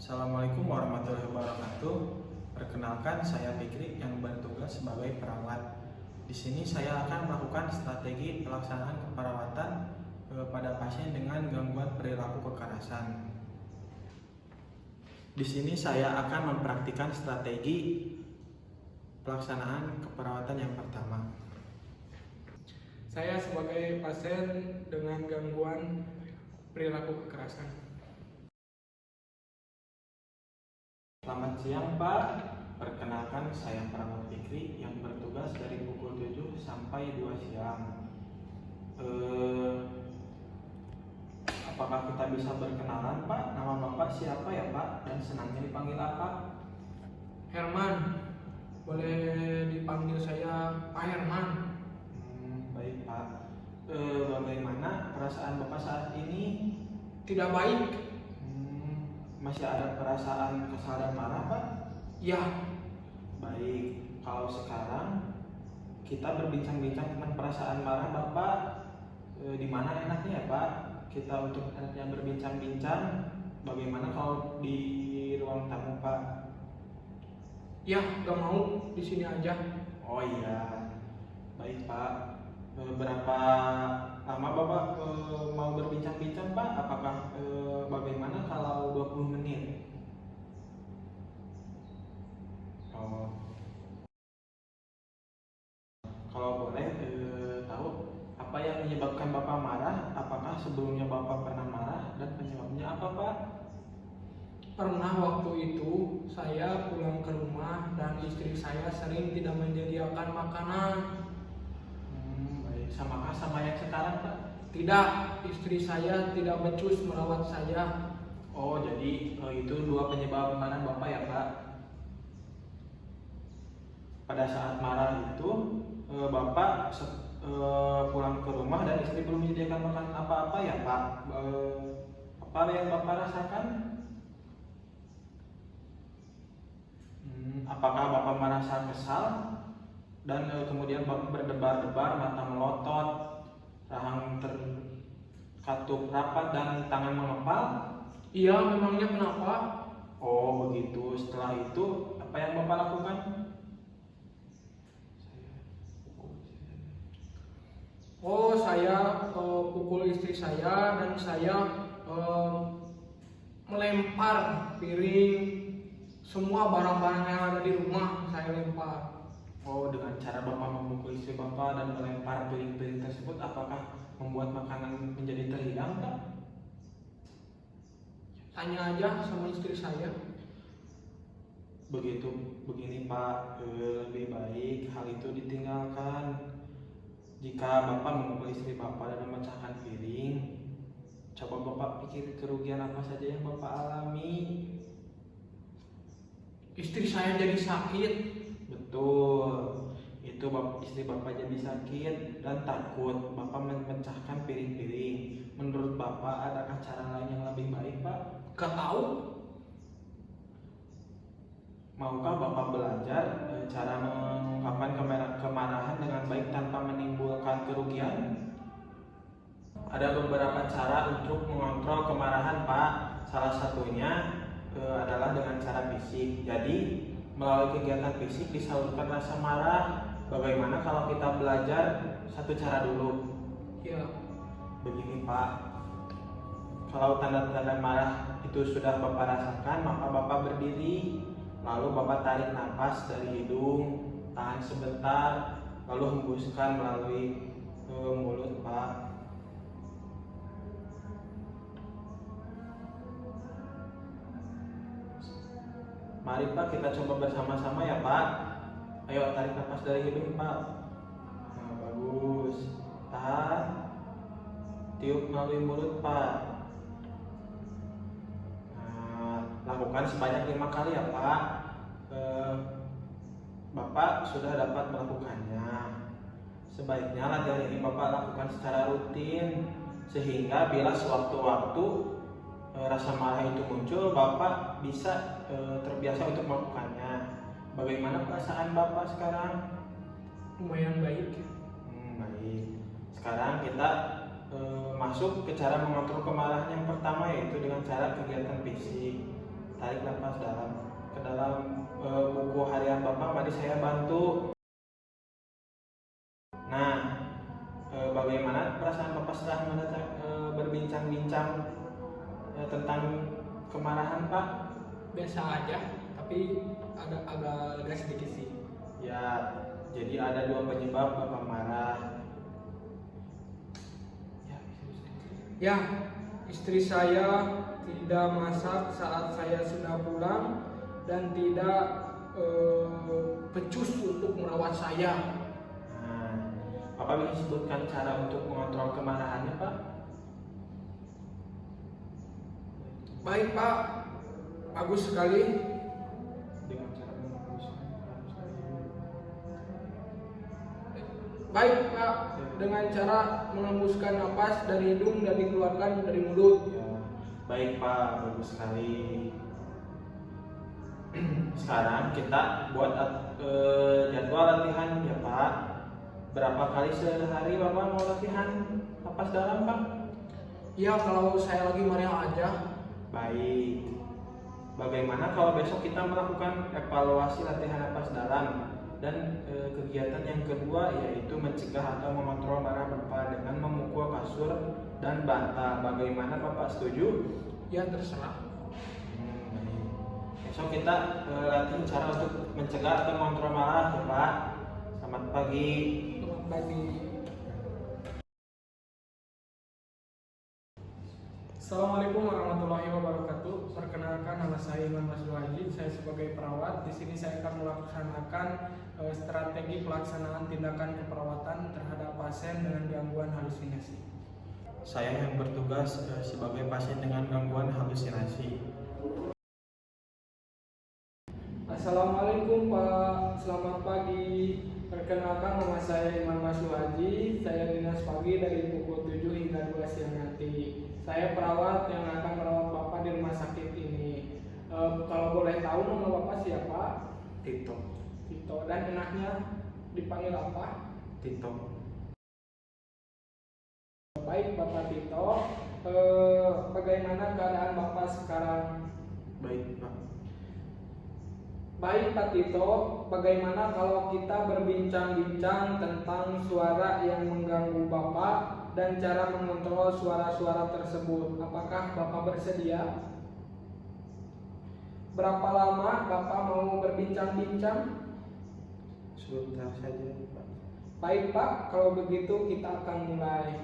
Assalamualaikum warahmatullahi wabarakatuh. Perkenalkan, saya Fikri yang bertugas sebagai perawat. Di sini saya akan melakukan strategi pelaksanaan keperawatan pada pasien dengan gangguan perilaku kekerasan. Di sini saya akan mempraktikkan strategi pelaksanaan keperawatan yang pertama. Saya sebagai pasien dengan gangguan perilaku kekerasan. Selamat siang Pak, perkenalkan saya perawat Fikri yang bertugas dari pukul 7 sampai 2 siang. Apakah kita bisa berkenalan Pak? Nama Bapak siapa ya Pak? Dan senangnya dipanggil apa? Herman, boleh dipanggil saya Pak Herman. Baik Pak. Bagaimana perasaan Bapak saat ini? Tidak baik? Masih ada perasaan kesal dan marah Pak? Ya. Baik, kalau sekarang kita berbincang-bincang tentang perasaan marah Bapak, di mana enaknya ya Pak? Kita untuk enaknya berbincang-bincang, bagaimana kalau di ruang tamu Pak? Ya, gak mau, di sini aja. Oh iya, baik Pak. Berapa lama Bapak mau berbincang-bincang Pak? Apakah bagaimana kalau 20 menit? Oh. Kalau boleh tahu apa yang menyebabkan Bapak marah? Apakah sebelumnya Bapak pernah marah dan penyebabnya apa Pak? Pernah waktu itu saya pulang ke rumah dan istri saya sering tidak menyediakan makanan. Baik, sama yang sekarang Pak? Tidak, istri saya tidak becus merawat saya. Oh, jadi itu dua penyebab marah Bapak ya Pak? Pada saat marah itu Bapak pulang ke rumah dan istri belum menyediakan makanan apa-apa ya Pak? Apa yang Bapak rasakan? Apakah Bapak merasa kesal dan kemudian Bapak berdebar-debar, mata melotot, rahang terkatup rapat dan tangan mengepal? Iya, memangnya kenapa? Oh begitu. Setelah itu apa yang Bapak lakukan? Oh, saya pukul istri saya dan saya melempar piring, semua barang-barang yang ada di rumah saya lempar. Oh, dengan cara Bapak memukul istri Bapak dan melempar piring-piring tersebut, apakah membuat makanan menjadi terhilang Pak? Tanya aja sama istri saya. Begini Pak, lebih baik hal itu ditinggalkan. Jika Bapak memukul istri Bapak dan memecahkan piring, coba Bapak pikir kerugian apa saja yang Bapak alami. Istri saya jadi sakit. Betul, itu istri Bapak jadi sakit dan takut Bapak memecahkan piring-piring. Menurut Bapak, adakah cara lain yang lebih baik Pak? Gak tahu. Maukah Bapak belajar cara mengungkapkan kemarahan dengan baik tanpa menimbulkan kerugian? Ada beberapa cara untuk mengontrol kemarahan Pak. Salah satunya adalah dengan cara fisik. Jadi melalui kegiatan fisik disalurkan rasa marah. Bagaimana kalau kita belajar satu cara dulu? Ya. Begini Pak, kalau tanda-tanda marah itu sudah Bapak rasakan, maka Bapak berdiri, lalu Bapak tarik nafas dari hidung, tahan sebentar, lalu hembuskan melalui mulut Pak. Mari Pak, kita coba bersama-sama ya Pak. Ayo tarik nafas dari hidung Pak. Nah, bagus. Tahan. Tiup melalui mulut Pak. Nah, lakukan sebanyak 5 kali ya Pak. Bapak sudah dapat melakukannya. Sebaiknya latihan ini Bapak lakukan secara rutin, sehingga bila sewaktu-waktu rasa marah itu muncul, Bapak bisa terbiasa untuk melakukannya. Bagaimana perasaan Bapak sekarang? Lumayan baik. Baik. Sekarang kita masuk ke cara mengontrol kemarahan yang pertama, yaitu dengan cara kegiatan fisik. tarik napas dalam ke dalam buku harian Bapak. Mari saya bantu. Nah, bagaimana perasaan Bapak setelah berbincang-bincang tentang kemarahan Pak? Biasa aja, tapi agak lega sedikit sih. Ya, jadi ada dua penyebab Bapak marah. Ya, istri saya tidak masak saat saya sudah pulang dan tidak becus untuk merawat saya. Nah, Bapak bisa sebutkan cara untuk mengontrol kemarahannya Pak? Baik Pak, bagus sekali. Dengan cara menghembuskan napas dari hidung. Baik Pak, dengan cara menghembuskan napas dari hidung dan dikeluarkan dari mulut. Ya, baik Pak, bagus sekali. Sekarang kita buat jadwal latihan ya Pak. Berapa kali sehari Bapak mau latihan napas dalam Pak? Ya, kalau saya lagi marah aja. Baik. Bagaimana kalau besok kita melakukan evaluasi latihan napas dalam dan kegiatan yang kedua yaitu mencegah atau mengontrol marah Bapak dengan memukul kasur dan bantal. Bagaimana Bapak setuju? Ya, terserah. Baik. Besok kita latih cara untuk mencegah atau mengontrol marah ya Pak. Selamat pagi. Selamat pagi. Assalamualaikum warahmatullahi wabarakatuh. Perkenalkan, nama saya Iman Masluhaji. Saya sebagai perawat. Di sini saya akan melaksanakan strategi pelaksanaan tindakan keperawatan terhadap pasien dengan gangguan halusinasi. Saya yang bertugas sebagai pasien dengan gangguan halusinasi. Assalamualaikum Pak, selamat pagi. Perkenalkan, nama saya Iman Masluhaji. Saya dinas pagi dari pukul 7 hingga 2 siang nanti. Saya perawat yang akan merawat Bapak di rumah sakit ini. Kalau boleh tahu nama Bapak siapa? Tito. Tito. Dan enaknya dipanggil apa? Tito. Baik Bapak Tito. Bagaimana keadaan Bapak sekarang? Baik Pak. Baik Pak Tito, bagaimana kalau kita berbincang-bincang tentang suara yang mengganggu Bapak dan cara mengontrol suara-suara tersebut? Apakah Bapak bersedia? Berapa lama Bapak mau berbincang-bincang? Sebentar saja Pak. Baik Pak, kalau begitu kita akan mulai.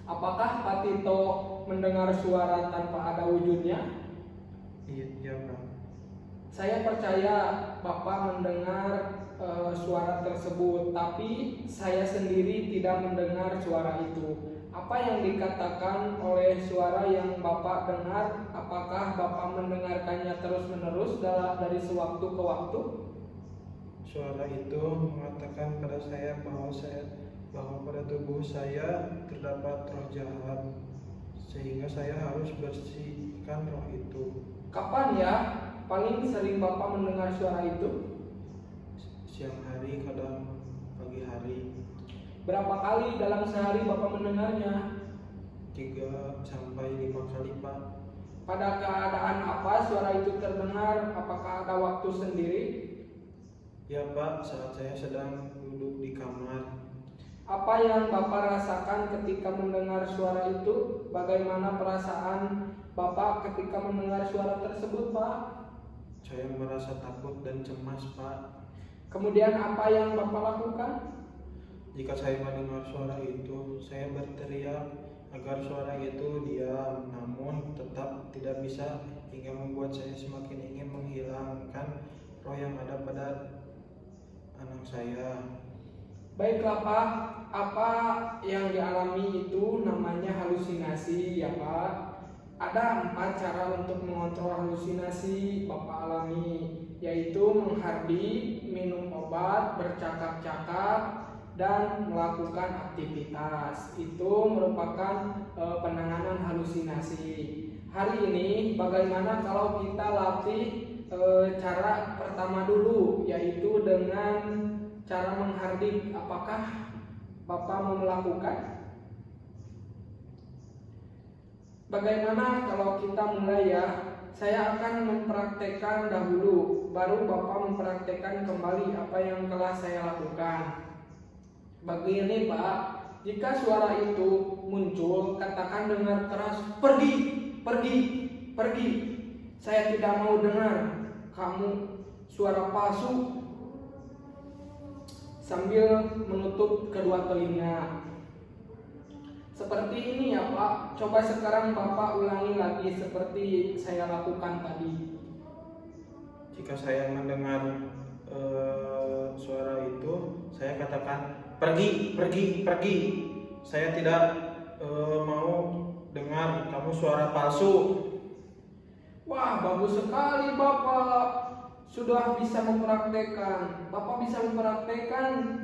Apakah Pak Tito mendengar suara tanpa ada wujudnya? Iya Pak. Saya percaya Bapak mendengar suara tersebut, tapi saya sendiri tidak mendengar suara itu. Apa yang dikatakan oleh suara yang Bapak dengar, apakah Bapak mendengarkannya terus-menerus dari sewaktu ke waktu? Suara itu mengatakan pada saya bahwa pada tubuh saya terdapat roh jahat, sehingga saya harus bersihkan roh itu. Kapan ya paling sering Bapak mendengar suara itu? Siang hari, kadang pagi hari. Berapa kali dalam sehari Bapak mendengarnya? 3 sampai 5 kali Pak. Pada keadaan apa suara itu terdengar? Apakah ada waktu sendiri? Ya Pak, saat saya sedang duduk di kamar. Apa yang Bapak rasakan ketika mendengar suara itu? Bagaimana perasaan Bapak ketika mendengar suara tersebut, Pak? Saya merasa takut dan cemas Pak. Kemudian apa yang Bapak lakukan? Jika saya mendengar suara itu, saya berteriak agar suara itu diam, namun tetap tidak bisa, hingga membuat saya semakin ingin menghilangkan roh yang ada pada anak saya. Baiklah Pak, apa yang dialami itu namanya halusinasi ya Pak. Ada 4 cara untuk mengontrol halusinasi Bapak alami, yaitu menghardi, minum obat, bercakap-cakap, dan melakukan aktivitas. Itu merupakan penanganan halusinasi. Hari ini bagaimana kalau kita latih cara pertama dulu, yaitu dengan cara menghardik. Apakah Bapak mau melakukan? Bagaimana kalau kita mulai ya? saya akan mempraktekkan dahulu, baru Bapak mempraktekkan kembali apa yang telah saya lakukan. Begini Pak, jika suara itu muncul, katakan dengan keras, pergi, pergi, pergi. Saya tidak mau dengar kamu suara palsu, sambil menutup kedua telinga. Seperti ini ya Pak. Coba sekarang Bapak ulangi lagi seperti saya lakukan tadi. Jika saya mendengar suara itu, saya katakan pergi, pergi, pergi. Saya tidak mau dengar kamu suara palsu. Wah, bagus sekali Bapak. Sudah bisa mempraktekkan. Bapak bisa mempraktekkan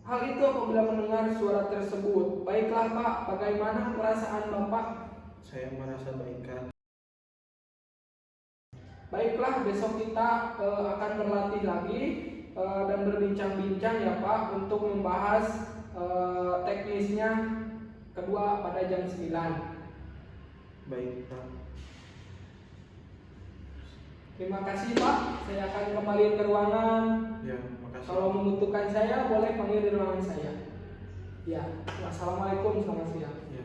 hal itu apabila mendengar suara tersebut. Baiklah Pak, bagaimana perasaan Bapak? Saya merasa baikan. Baiklah, besok kita akan berlatih lagi dan berbincang-bincang ya Pak untuk membahas teknisnya kedua pada jam 9. Baik, Pak. Terima kasih Pak, saya akan kembali ke ruangan. Ya, makasih. Kalau membutuhkan saya boleh panggil di ruangan saya. Ya, wassalamualaikum, selamat siang. Ya.